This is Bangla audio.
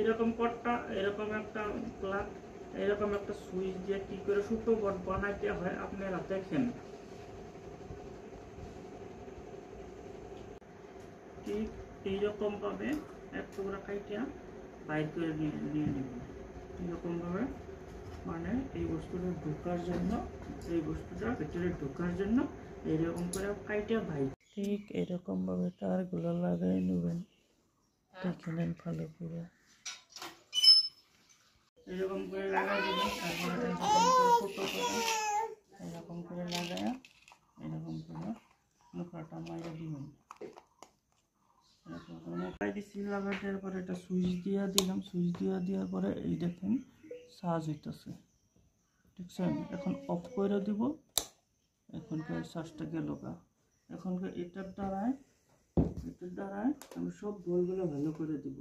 এরকম কটটা, এরকম একটা প্লাগ, এরকম একটা সুইচ দিয়ে কি করে ছোট বট বানাইতে হয় আপনারা দেখেন। ঠিক এইরকম ভাবে এক টুকরা কাইটা বাইর করে নিয়ে নেব। এরকম ভাবে মানে এই বস্তুটা ঢোকার জন্য, এই বস্তুটা ভিতরে ঢোকার জন্য এরকম করে কাইটা ভাই ঠিক এরকম ভাবে তারগুলো লাগাই নেবেন। দেখে নেন ভালো করে, এরকম করে লাগাই দেবেন। তারপরে এরকম করে ছোট করে এরকম করে লাগায় এরকম করে নোকরাটা মাইরা দিবেন। লাগানোর পরে এটা সুইচ দিয়ে দিলাম। সুইচ দিয়ে দেওয়ার পরে এই দেখেন চার্জ হইতেছে, দেখছেন? এখন অফ করে দিব। এখনকার চার্জটা গেল গা। এখনকার এটার দ্বারায় আমি সব বলগুলো ভালো করে দিব।